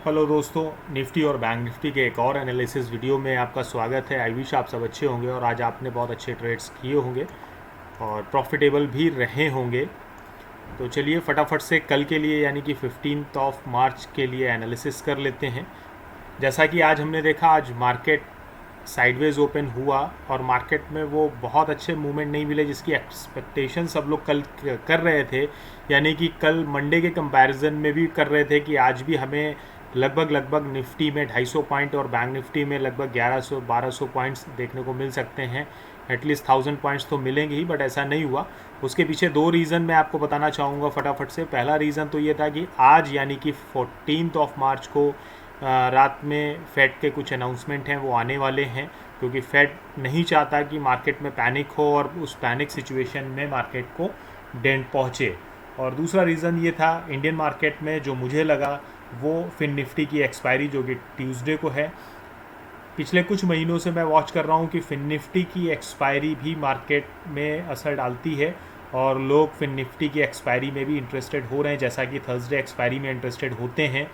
Hello दोस्तों, Nifty और bank Nifty के एक और एनालिसिस वीडियो में आपका स्वागत है। आई विश आप सब अच्छे होंगे और आज आपने बहुत अच्छे ट्रेड्स किए होंगे और प्रॉफिटेबल भी रहे होंगे। तो चलिए फटाफट से कल के लिए यानी कि 15 ऑफ मार्च के लिए एनालिसिस कर लेते हैं। जैसा कि आज हमने देखा, आज मार्केट साइडवेज ओपन हुआ और मार्केट में वो बहुत अच्छे मूवमेंट नहीं मिले जिसकी एक्सपेक्टेशन सब लोग कल कर रहे थे। यानी कि कल मंडे के कंपैरिजन में भी कर रहे थे कि आज भी हमें लगभग निफ्टी में 250 पॉइंट और बैंक निफ्टी में लगभग 1100-1200 पॉइंट्स देखने को मिल सकते हैं। एटलीस्ट 1000 पॉइंट्स तो मिलेंगे ही, बट ऐसा नहीं हुआ। उसके पीछे दो रीज़न मैं आपको बताना चाहूँगा फटाफट से। पहला रीज़न तो ये था कि आज यानी कि 14 ऑफ मार्च को रात में फेड के कुछ अनाउंसमेंट हैं वो आने वाले हैं, क्योंकि फेड नहीं चाहता कि मार्केट में पैनिक हो और उस पैनिक सिचुएशन में मार्केट को डेंट पहुँचे। और दूसरा रीज़न ये था इंडियन मार्केट में जो मुझे लगा वो फिन निफ्टी की एक्सपायरी जो कि ट्यूसडे को है। पिछले कुछ महीनों से मैं वॉच कर रहा हूँ कि फिन निफ्टी की एक्सपायरी भी मार्केट में असर डालती है और लोग फिन निफ्टी की एक्सपायरी में भी इंटरेस्टेड हो रहे हैं, जैसा कि थर्सडे एक्सपायरी में इंटरेस्टेड होते हैं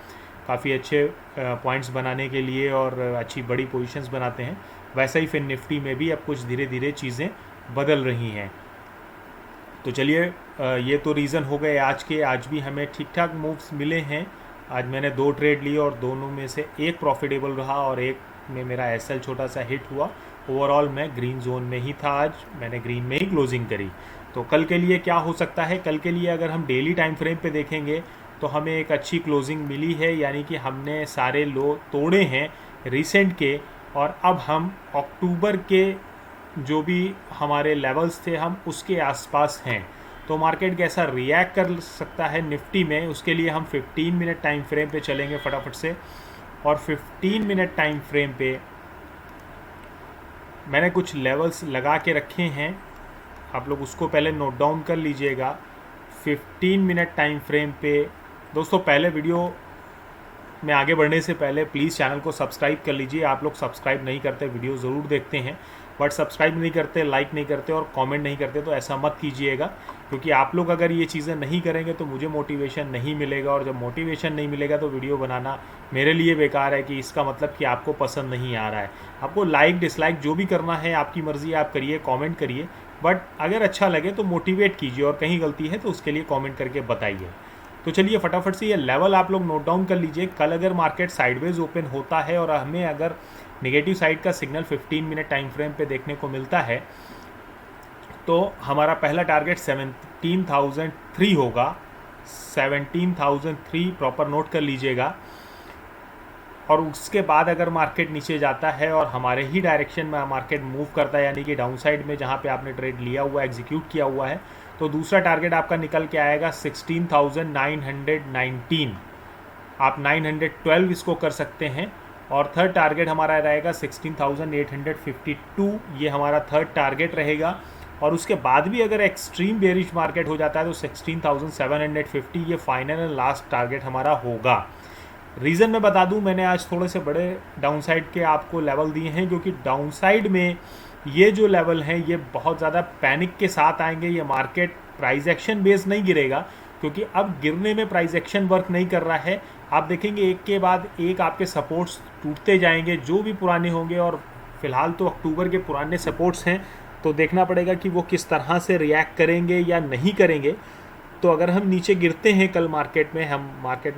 काफ़ी अच्छे पॉइंट्स बनाने के लिए और अच्छी बड़ी पोजीशंस बनाते हैं। वैसा ही फिन निफ्टी में भी अब कुछ धीरे धीरे चीज़ें बदल रही हैं। तो चलिए, ये तो रीज़न हो गए आज के। आज भी हमें ठीक ठाक मूव्स मिले हैं। आज मैंने 2 ट्रेड लिए और दोनों में से एक प्रॉफिटेबल रहा और एक में मेरा एसएल छोटा सा हिट हुआ। ओवरऑल मैं ग्रीन जोन में ही था, आज मैंने ग्रीन में ही क्लोजिंग करी। तो कल के लिए क्या हो सकता है? कल के लिए अगर हम डेली टाइम फ्रेम पे देखेंगे तो हमें एक अच्छी क्लोजिंग मिली है, यानी कि हमने सारे लो तोड़े हैं रिसेंट के और अब हम अक्टूबर के जो भी हमारे लेवल्स थे हम उसके आसपास हैं। तो मार्केट कैसा रिएक्ट कर सकता है निफ्टी में, उसके लिए हम 15 मिनट टाइम फ्रेम पे चलेंगे फटाफट से। और 15 मिनट टाइम फ्रेम पे मैंने कुछ लेवल्स लगा के रखे हैं, आप लोग उसको पहले नोट डाउन कर लीजिएगा। 15 मिनट टाइम फ्रेम पे दोस्तों, पहले वीडियो में आगे बढ़ने से पहले प्लीज़ चैनल को सब्सक्राइब कर लीजिए। आप लोग सब्सक्राइब नहीं करते, वीडियो ज़रूर देखते हैं बट सब्सक्राइब नहीं करते, लाइक नहीं करते और कमेंट नहीं करते, तो ऐसा मत कीजिएगा, क्योंकि आप लोग अगर ये चीज़ें नहीं करेंगे तो मुझे मोटिवेशन नहीं मिलेगा और जब मोटिवेशन नहीं मिलेगा तो वीडियो बनाना मेरे लिए बेकार है। कि इसका मतलब कि आपको पसंद नहीं आ रहा है। आपको लाइक डिसलाइक जो भी करना है आपकी मर्ज़ी, आप करिए, कॉमेंट करिए, बट अगर अच्छा लगे तो मोटिवेट कीजिए और कहीं गलती है तो उसके लिए कॉमेंट करके बताइए। तो चलिए फटाफट से ये लेवल आप लोग नोट डाउन कर लीजिए। कल अगर मार्केट साइडवेज ओपन होता है और हमें अगर नेगेटिव साइड का सिग्नल 15 मिनट टाइम फ्रेम पे देखने को मिलता है तो हमारा पहला टारगेट 17,003 होगा। 17,003 प्रॉपर नोट कर लीजिएगा। और उसके बाद अगर मार्केट नीचे जाता है और हमारे ही डायरेक्शन में मार्केट मूव करता है, यानी कि डाउन साइड में जहाँ पे आपने ट्रेड लिया हुआ है, एग्जीक्यूट किया हुआ है, तो दूसरा टारगेट आपका निकल के आएगा 16,919। आप 912 इसको कर सकते हैं। और थर्ड टारगेट हमारा रहेगा 16,852। ये हमारा थर्ड टारगेट रहेगा। और उसके बाद भी अगर एक्सट्रीम बेरिश मार्केट हो जाता है तो 16,750 ये फाइनल एंड लास्ट टारगेट हमारा होगा। रीज़न मैं बता दूं, मैंने आज थोड़े से बड़े डाउनसाइड के आपको लेवल दिए हैं, क्योंकि डाउनसाइड में ये जो लेवल हैं ये बहुत ज़्यादा पैनिक के साथ आएंगे। ये मार्केट प्राइस एक्शन बेस नहीं गिरेगा, क्योंकि अब गिरने में प्राइस एक्शन वर्क नहीं कर रहा है। आप देखेंगे एक के बाद एक आपके सपोर्ट्स टूटते जाएंगे जो भी पुराने होंगे, और फिलहाल तो अक्टूबर के पुराने सपोर्ट्स हैं, तो देखना पड़ेगा कि वो किस तरह से रिएक्ट करेंगे या नहीं करेंगे। तो अगर हम नीचे गिरते हैं कल मार्केट में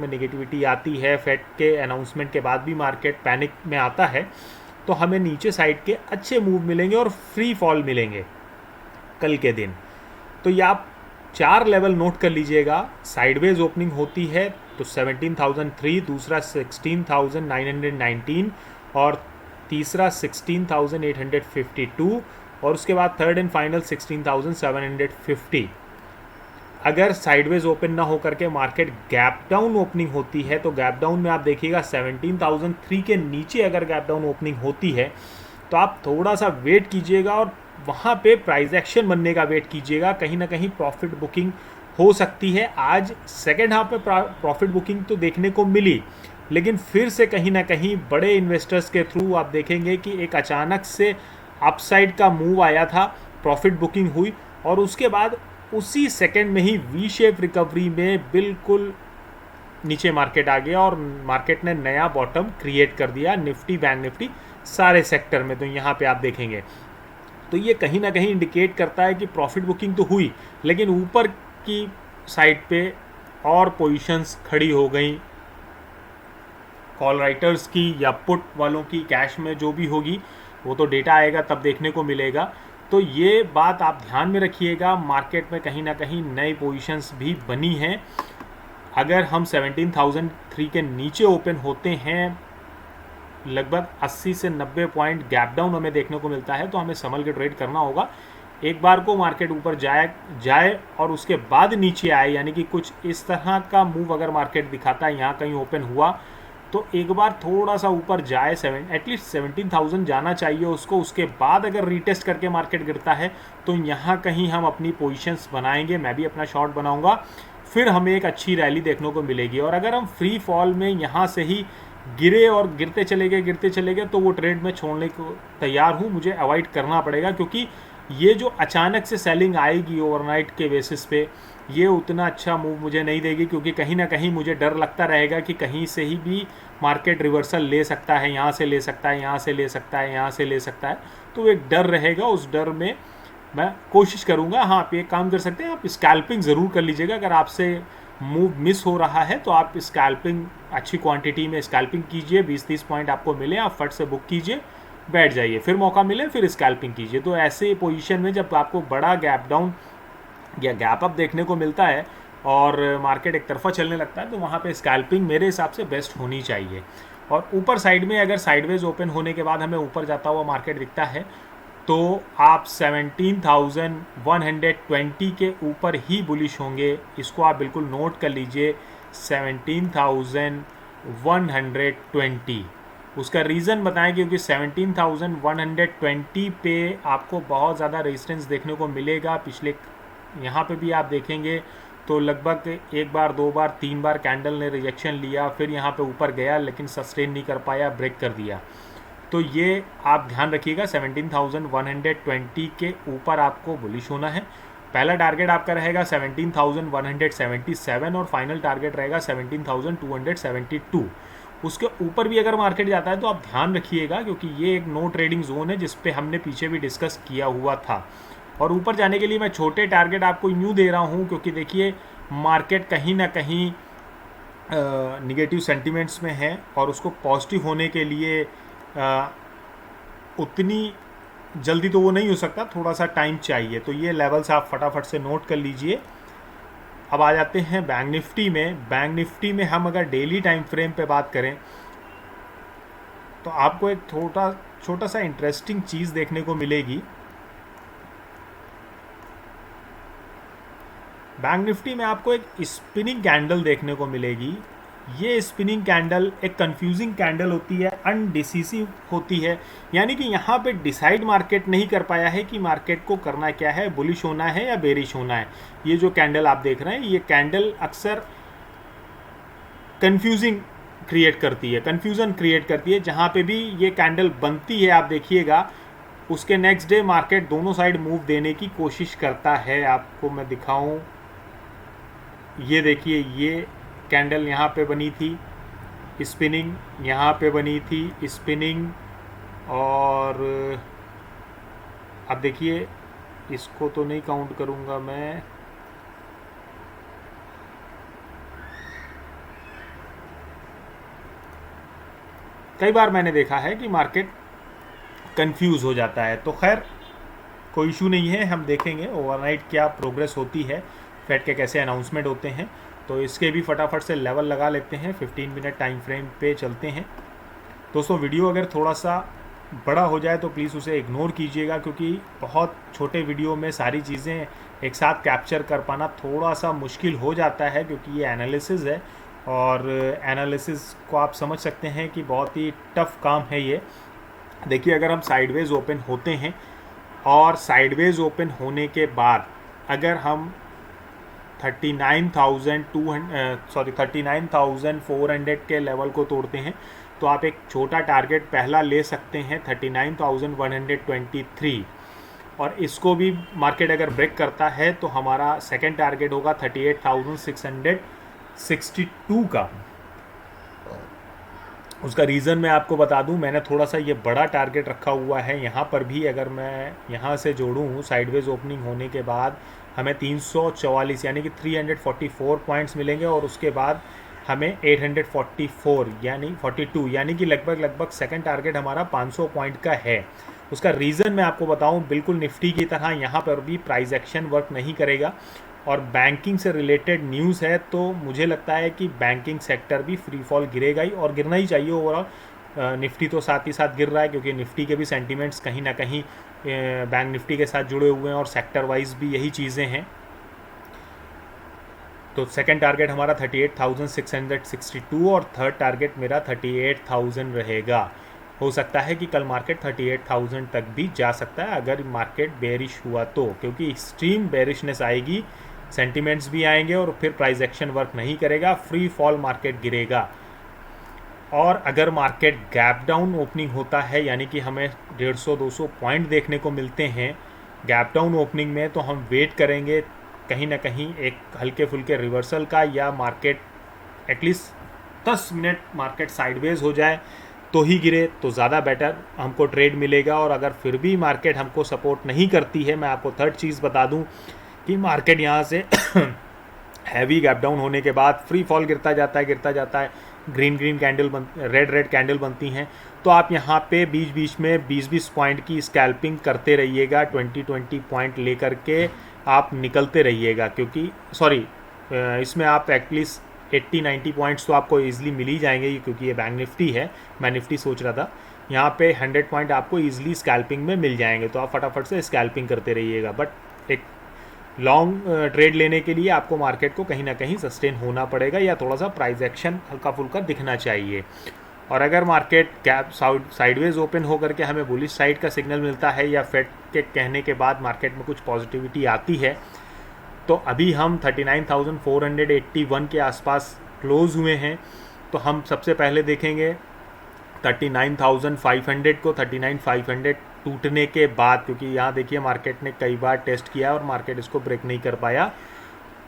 नेगेटिविटी आती है, फेड के अनाउंसमेंट के बाद भी मार्केट पैनिक में आता है, तो हमें नीचे साइड के अच्छे मूव मिलेंगे और फ्री फॉल मिलेंगे कल के दिन। तो ये आप 4 लेवल नोट कर लीजिएगा। साइडवेज ओपनिंग होती है तो 17,003, दूसरा 16,919 और तीसरा 16,852 और उसके बाद थर्ड एंड फाइनल 16,750। अगर साइडवेज ओपन ना होकर के मार्केट गैप डाउन ओपनिंग होती है तो गैप डाउन में आप देखिएगा 17,003 के नीचे अगर गैप डाउन ओपनिंग होती है तो आप थोड़ा सा वेट कीजिएगा और वहाँ पे प्राइस एक्शन बनने का वेट कीजिएगा। कहीं ना कहीं प्रॉफिट बुकिंग हो सकती है। आज सेकेंड हाफ में प्रॉफिट बुकिंग तो देखने को मिली, लेकिन फिर से कहीं ना कहीं बड़े इन्वेस्टर्स के थ्रू आप देखेंगे कि एक अचानक से अपसाइड का मूव आया था, प्रॉफिट बुकिंग हुई और उसके बाद उसी सेकंड में ही वी शेप रिकवरी में बिल्कुल नीचे मार्केट आ गया और मार्केट ने नया बॉटम क्रिएट कर दिया निफ्टी बैंक निफ्टी सारे सेक्टर में। तो यहाँ पे आप देखेंगे तो ये कहीं ना कहीं इंडिकेट करता है कि प्रॉफिट बुकिंग तो हुई, लेकिन ऊपर की साइड पे और पोजीशंस खड़ी हो गई कॉल राइटर्स की या पुट वालों की, कैश में जो भी होगी वो तो डेटा आएगा तब देखने को मिलेगा। तो ये बात आप ध्यान में रखिएगा, मार्केट में कहीं ना कहीं नई पोजीशंस भी बनी हैं। अगर हम 17,003 के नीचे ओपन होते हैं, लगभग 80 से 90 पॉइंट गैप डाउन हमें देखने को मिलता है, तो हमें संभल के ट्रेड करना होगा। एक बार को मार्केट ऊपर जाए और उसके बाद नीचे आए, यानी कि कुछ इस तरह का मूव अगर मार्केट दिखाता है, यहाँ कहीं ओपन हुआ तो एक बार थोड़ा सा ऊपर जाए, एटलीस्ट 17,000 जाना चाहिए उसको। उसके बाद अगर रीटेस्ट करके मार्केट गिरता है तो यहाँ कहीं हम अपनी पोजीशंस बनाएंगे, मैं भी अपना शॉर्ट बनाऊंगा, फिर हमें एक अच्छी रैली देखने को मिलेगी। और अगर हम फ्री फॉल में यहाँ से ही गिरे और गिरते चले गए तो वो ट्रेड में छोड़ने को तैयार हूँ, मुझे अवॉइड करना पड़ेगा, क्योंकि ये जो अचानक से सेलिंग आएगी ओवरनाइट के बेसिस पे, ये उतना अच्छा मूव मुझे नहीं देगी, क्योंकि कहीं ना कहीं मुझे डर लगता रहेगा कि कहीं से ही भी मार्केट रिवर्सल ले सकता है, यहाँ से ले सकता है, यहाँ से ले सकता है, यहाँ से ले सकता है। तो एक डर रहेगा, उस डर में मैं कोशिश करूँगा। हाँ, आप एक काम कर सकते हैं, आप स्कैल्पिंग ज़रूर कर लीजिएगा। अगर आपसे मूव मिस हो रहा है तो आप स्कैल्पिंग अच्छी क्वांटिटी में स्कैल्पिंग कीजिए, 20-30 पॉइंट आपको मिले आप फट से बुक कीजिए, बैठ जाइए, फिर मौका मिले फिर स्कैल्पिंग कीजिए। तो ऐसे पोजीशन में जब आपको बड़ा गैप डाउन या गैप अप देखने को मिलता है और मार्केट एक तरफा चलने लगता है, तो वहाँ पे स्कैल्पिंग मेरे हिसाब से बेस्ट होनी चाहिए। और ऊपर साइड में अगर साइडवेज ओपन होने के बाद हमें ऊपर जाता हुआ मार्केट दिखता है तो आप 17,120 के ऊपर ही बुलिश होंगे, इसको आप बिल्कुल नोट कर लीजिए, 17,120। उसका रीज़न बताएं, क्योंकि 17,120 पे आपको बहुत ज़्यादा रेजिस्टेंस देखने को मिलेगा। पिछले यहाँ पे भी आप देखेंगे तो लगभग एक बार, दो बार, तीन बार कैंडल ने रिजेक्शन लिया, फिर यहाँ पे ऊपर गया लेकिन सस्टेन नहीं कर पाया, ब्रेक कर दिया। तो ये आप ध्यान रखिएगा, 17,120 के ऊपर आपको बुलिश होना है। पहला टारगेट आपका रहेगा 17,177 और फाइनल टारगेट रहेगा 17,272। उसके ऊपर भी अगर मार्केट जाता है तो आप ध्यान रखिएगा, क्योंकि ये एक नो ट्रेडिंग जोन है जिस पे हमने पीछे भी डिस्कस किया हुआ था। और ऊपर जाने के लिए मैं छोटे टारगेट आपको यूँ दे रहा हूँ, क्योंकि देखिए मार्केट कहीं ना कहीं निगेटिव सेंटिमेंट्स में है और उसको पॉजिटिव होने के लिए उतनी जल्दी तो वो नहीं हो सकता, थोड़ा सा टाइम चाहिए। तो ये लेवल्स आप फटाफट से नोट कर लीजिए। अब आ जाते हैं बैंक निफ्टी में। बैंक निफ्टी में हम अगर डेली टाइम फ्रेम पे बात करें तो आपको एक छोटा सा इंटरेस्टिंग चीज़ देखने को मिलेगी। बैंक निफ्टी में आपको एक स्पिनिंग कैंडल देखने को मिलेगी। ये स्पिनिंग कैंडल एक कंफ्यूजिंग कैंडल होती है, अनडिसिसिव होती है, यानी कि यहाँ पे डिसाइड मार्केट नहीं कर पाया है कि मार्केट को करना क्या है, बुलिश होना है या बेरिश होना है। ये जो कैंडल आप देख रहे हैं, ये कैंडल अक्सर कंफ्यूजन क्रिएट करती है। जहाँ पे भी ये कैंडल बनती है आप देखिएगा, उसके नेक्स्ट डे मार्केट दोनों साइड मूव देने की कोशिश करता है। आपको मैं दिखाऊं, ये देखिए, ये कैंडल यहाँ पे बनी थी स्पिनिंग, यहाँ पे बनी थी स्पिनिंग, और अब देखिए इसको तो नहीं काउंट करूँगा मैं, कई बार मैंने देखा है कि मार्केट कंफ्यूज हो जाता है। तो खैर कोई इशू नहीं है, हम देखेंगे ओवरनाइट क्या प्रोग्रेस होती है, फेड के कैसे अनाउंसमेंट होते हैं। तो इसके भी फटाफट से लेवल लगा लेते हैं, 15 मिनट टाइम फ्रेम पे चलते हैं। दोस्तों वीडियो अगर थोड़ा सा बड़ा हो जाए तो प्लीज़ उसे इग्नोर कीजिएगा, क्योंकि बहुत छोटे वीडियो में सारी चीज़ें एक साथ कैप्चर कर पाना थोड़ा सा मुश्किल हो जाता है, क्योंकि ये एनालिसिस है और एनालिसिस को आप समझ सकते हैं कि बहुत ही टफ काम है ये। देखिए अगर हम साइडवेज ओपन होते हैं और साइडवेज ओपन होने के बाद अगर हम 39,400 के लेवल को तोड़ते हैं तो आप एक छोटा टारगेट पहला ले सकते हैं 39,123, और इसको भी मार्केट अगर ब्रेक करता है तो हमारा सेकंड टारगेट होगा 38,600 62 का। उसका रीज़न मैं आपको बता दूं, मैंने थोड़ा सा ये बड़ा टारगेट रखा हुआ है। यहाँ पर भी अगर मैं यहाँ से जोड़ूँ, साइडवेज ओपनिंग होने के बाद हमें 344 यानी कि 344 पॉइंट्स मिलेंगे और उसके बाद हमें 844 यानी 42 यानी कि लगभग सेकंड टारगेट हमारा 500 पॉइंट का है। उसका रीज़न मैं आपको बताऊं, बिल्कुल निफ्टी की तरह यहाँ पर भी प्राइस एक्शन वर्क नहीं करेगा और बैंकिंग से रिलेटेड न्यूज़ है, तो मुझे लगता है कि बैंकिंग सेक्टर भी फ्री फॉल गिरेगा ही और गिरना ही चाहिए ओवरऑल। निफ्टी तो साथ ही साथ गिर रहा है क्योंकि निफ्टी के भी सेंटीमेंट्स कहीं ना कहीं बैंक निफ्टी के साथ जुड़े हुए हैं और सेक्टर वाइज भी यही चीज़ें हैं। तो सेकंड टारगेट हमारा 38,662 और थर्ड टारगेट मेरा 38,000 रहेगा। हो सकता है कि कल मार्केट 38,000 तक भी जा सकता है अगर मार्केट बेरिश हुआ तो, क्योंकि एक्सट्रीम बेरिशनेस आएगी, सेंटिमेंट्स भी आएंगे और फिर प्राइस एक्शन वर्क नहीं करेगा, फ्री फॉल मार्केट गिरेगा। और अगर मार्केट गैप डाउन ओपनिंग होता है यानी कि हमें 150-200 पॉइंट देखने को मिलते हैं गैप डाउन ओपनिंग में, तो हम वेट करेंगे कहीं ना कहीं एक हल्के फुल्के रिवर्सल का, या market at least 10 minute market sideways हो जाए तो ही गिरे तो ज़्यादा बेटर हमको ट्रेड मिलेगा। और अगर फिर भी मार्केट हमको सपोर्ट नहीं करती है, मैं आपको थर्ड चीज़ बता दूं कि मार्केट यहाँ से हैवी गैप डाउन होने के बाद फ्री फॉल गिरता जाता है, ग्रीन कैंडल रेड कैंडल बनती हैं, तो आप यहाँ पे बीच में 20-20 पॉइंट की स्कैल्पिंग करते रहिएगा, 20-20 पॉइंट लेकर के आप निकलते रहिएगा, क्योंकि इसमें आप एटलीस्ट 80-90 पॉइंट्स तो आपको ईजिली मिल ही जाएंगे क्योंकि ये बैंक निफ्टी है, मैं निफ्टी सोच रहा था। यहाँ पे 100 पॉइंट आपको ईजिली स्कैल्पिंग में मिल जाएंगे, तो आप फटाफट से स्कैल्पिंग करते रहिएगा। बट एक लॉन्ग ट्रेड लेने के लिए आपको मार्केट को कहीं ना कहीं सस्टेन होना पड़ेगा या थोड़ा सा प्राइस एक्शन हल्का फुल्का दिखना चाहिए। और अगर मार्केट गैप साइडवेज ओपन होकर के हमें बुलिश साइड का सिग्नल मिलता है या फेड के कहने के बाद मार्केट में कुछ पॉजिटिविटी आती है, तो अभी हम 39,481 के आसपास क्लोज हुए हैं, तो हम सबसे पहले देखेंगे 39,500 को। 39,500 टूटने के बाद, क्योंकि यहाँ देखिए मार्केट ने कई बार टेस्ट किया और मार्केट इसको ब्रेक नहीं कर पाया,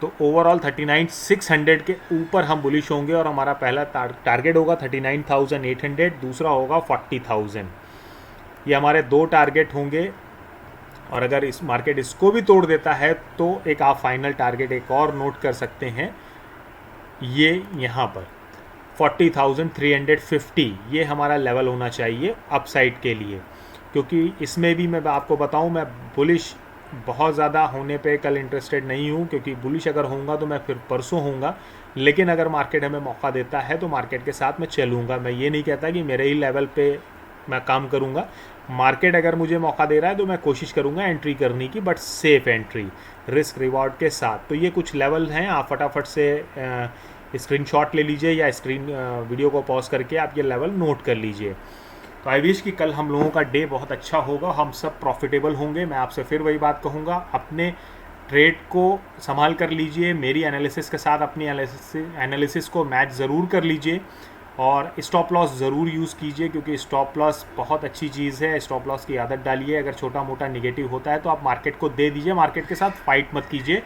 तो ओवरऑल 39,600 के ऊपर हम बुलिश होंगे और हमारा पहला टारगेट होगा 39,800, दूसरा होगा 40,000। ये हमारे दो टारगेट होंगे। और अगर इस मार्केट इसको भी तोड़ देता है तो एक आप फाइनल टारगेट एक और नोट कर सकते हैं, ये यहाँ पर 40,350, ये हमारा लेवल होना चाहिए अपसाइड के लिए, क्योंकि इसमें भी मैं आपको बताऊं, मैं बुलिश बहुत ज़्यादा होने पे कल इंटरेस्टेड नहीं हूं, क्योंकि बुलिश अगर होऊंगा तो मैं फिर परसों होऊंगा, लेकिन अगर मार्केट हमें मौका देता है तो मार्केट के साथ मैं चलूँगा। मैं ये नहीं कहता कि मेरे ही लेवल पे मैं काम करूँगा, मार्केट अगर मुझे मौका दे रहा है तो मैं कोशिश करूँगा एंट्री करने की, but safe entry risk reward के साथ। तो ये कुछ लेवल हैं, आप फटाफट से स्क्रीनशॉट ले लीजिए या वीडियो को पॉज करके आप ये लेवल नोट कर लीजिए। तो आई विश कि कल हम लोगों का डे बहुत अच्छा होगा, हम सब प्रॉफिटेबल होंगे। मैं आपसे फिर वही बात कहूँगा, अपने ट्रेड को संभाल कर लीजिए, मेरी एनालिसिस के साथ अपनी एनालिसिस को मैच ज़रूर कर लीजिए और स्टॉप लॉस ज़रूर यूज़ कीजिए, क्योंकि स्टॉप लॉस बहुत अच्छी चीज़ है। स्टॉप लॉस की आदत डालिए, अगर छोटा मोटा निगेटिव होता है तो आप मार्केट को दे दीजिए, मार्केट के साथ फाइट मत कीजिए,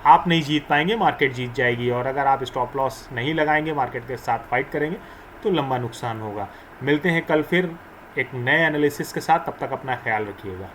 आप नहीं जीत पाएंगे, मार्केट जीत जाएगी। और अगर आप स्टॉप लॉस नहीं लगाएंगे, मार्केट के साथ फाइट करेंगे तो लंबा नुकसान होगा। मिलते हैं कल फिर एक नए एनालिसिस के साथ, तब तक अपना ख्याल रखिएगा।